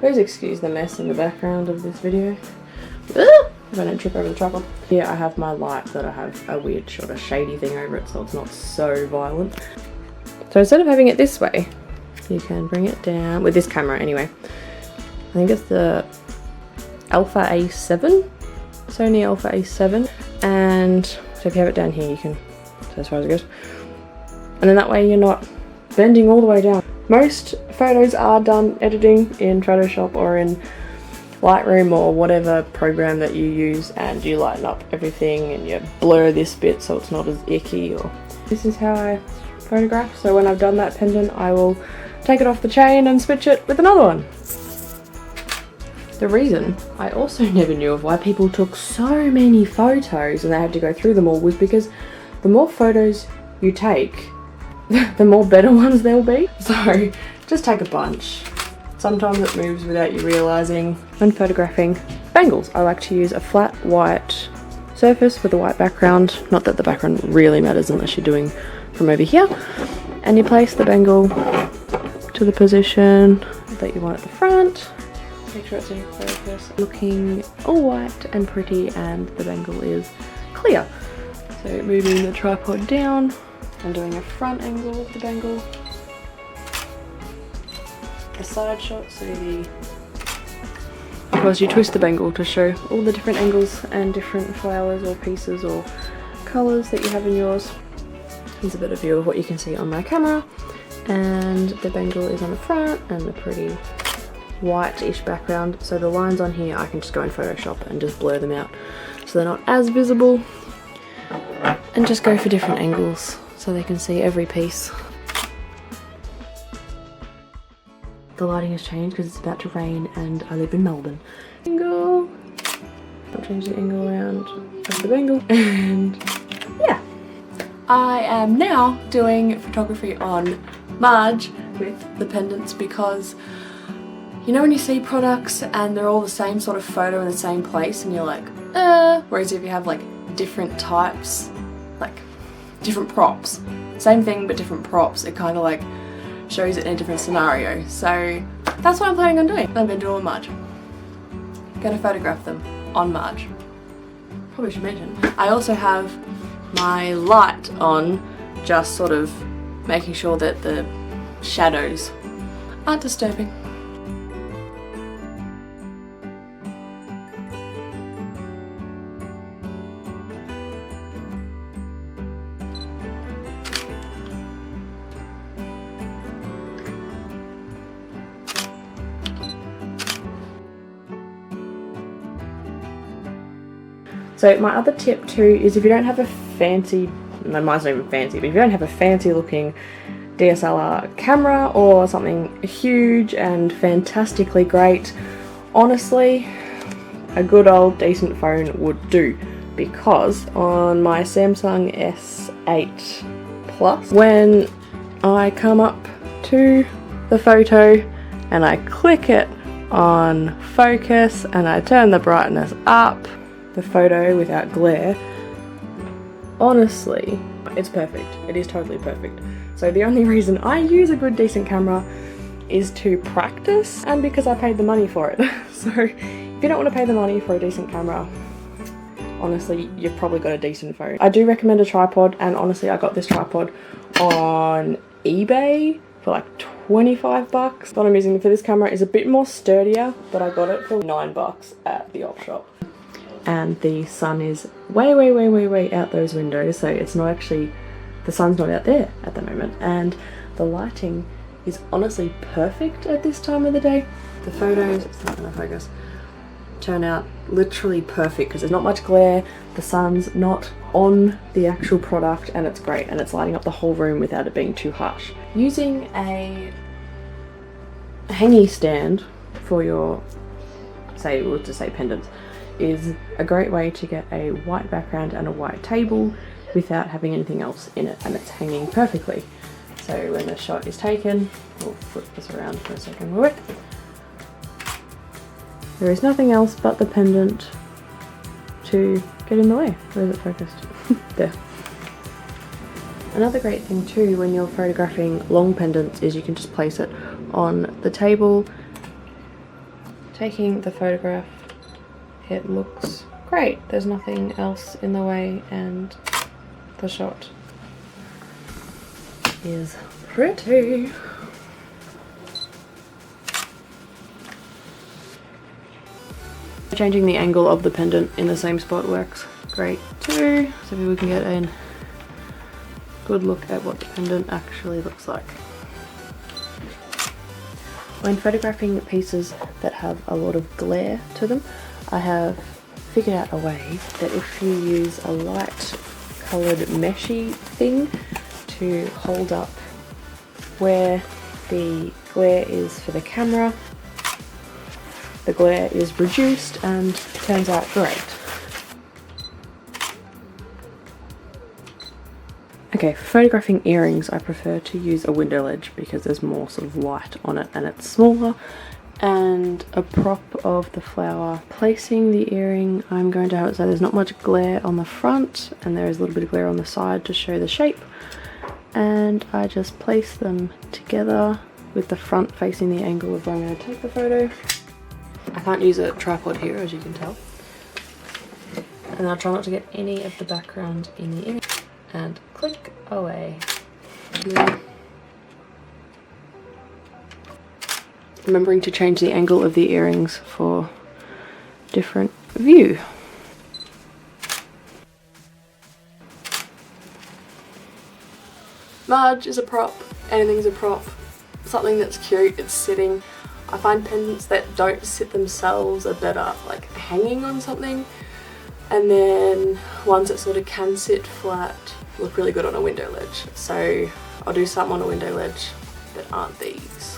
Please excuse the mess in the background of this video. If I don't trip over the tripod. Here I have my light that I have a weird sort of shady thing over it so it's not so violent. So instead of having it this way, you can bring it down, with this camera anyway. I think it's the Alpha A7, Sony Alpha A7. And so if you have it down here you can, so as far as it goes. And then that way you're not bending all the way down. Most photos are done editing in Photoshop or in Lightroom or whatever program that you use, and you lighten up everything and you blur this bit so it's not as icky. Or this is how I photograph. So when I've done that pendant, I will take it off the chain and switch it with another one. The reason I also never knew of why people took so many photos and they had to go through them all was because the more photos you take, the more better ones there'll be. So just take a bunch. Sometimes it moves without you realising. When photographing bangles, I like to use a flat white surface with a white background. Not that the background really matters unless you're doing from over here. And you place the bangle to the position that you want at the front. Make sure it's in focus. Looking all white and pretty, and the bangle is clear. So moving the tripod down and doing a front angle of the bangle. A side shot, so of course you twist the bangle to show all the different angles and different flowers or pieces or colours that you have in yours. Here's a better view of what you can see on my camera, and the bangle is on the front and the pretty white-ish background. So the lines on here I can just go in Photoshop and just blur them out so they're not as visible, and just go for different angles so they can see every piece. The lighting has changed because it's about to rain and I live in Melbourne. Angle. I'll change the angle around of the bangle, and yeah. I am now doing photography on Marge with the pendants because you know when you see products and they're all the same sort of photo in the same place and you're like, whereas if you have like different types, like different props, same thing but different props, it kind of like shows it in a different scenario. So that's what I'm planning on doing. I'm going to do it on Marge. I'm going to photograph them on Marge. Probably should mention, I also have my light on, just sort of making sure that the shadows aren't disturbing. So my other tip too is if you don't have a fancy, no, mine's not even fancy, but if you don't have a fancy looking DSLR camera or something huge and fantastically great, honestly, a good old decent phone would do. Because on my Samsung S8 Plus, when I come up to the photo and I click it on focus and I turn the brightness up, the photo without glare, honestly, it's perfect. It is totally perfect. So the only reason I use a good decent camera is to practice, and because I paid the money for it. So if you don't want to pay the money for a decent camera, honestly, you've probably got a decent phone. I do recommend a tripod, and honestly I got this tripod on eBay for like 25 bucks. What I'm using for this camera is a bit more sturdier, but I got it for 9 bucks at the op shop. And the sun is way out those windows, so it's not actually, the sun's not out there at the moment, and the lighting is honestly perfect at this time of the day. The photos, it's not gonna focus, turn out literally perfect because there's not much glare, the sun's not on the actual product, and it's great, and it's lighting up the whole room without it being too harsh. Using a hanging stand for your, say, we'll just say pendants, is a great way to get a white background and a white table without having anything else in it, and it's hanging perfectly. So when the shot is taken, we'll flip this around for a second, will it? There is nothing else but the pendant to get in the way. Where is it focused? There. Another great thing too when you're photographing long pendants is you can just place it on the table taking the photograph, it looks great. There's nothing else in the way and the shot is pretty. Changing the angle of the pendant in the same spot works great too, so we can get a good look at what the pendant actually looks like. When photographing pieces that have a lot of glare to them, I have figured out a way that if you use a light coloured meshy thing to hold up where the glare is for the camera, the glare is reduced and turns out great. Okay, for photographing earrings I prefer to use a window ledge because there's more sort of light on it and it's smaller, and a prop of the flower. Placing the earring, I'm going to have it so there's not much glare on the front and there is a little bit of glare on the side to show the shape, and I just place them together with the front facing the angle of where I'm going to take the photo. I can't use a tripod here, as you can tell, and I'll try not to get any of the background in the image. And click away. Yeah. Remembering to change the angle of the earrings for different view. Marge is a prop, anything's a prop. Something that's cute, it's sitting. I find pendants that don't sit themselves are better like hanging on something, and then ones that sort of can sit flat look really good on a window ledge. So I'll do some on a window ledge that aren't these.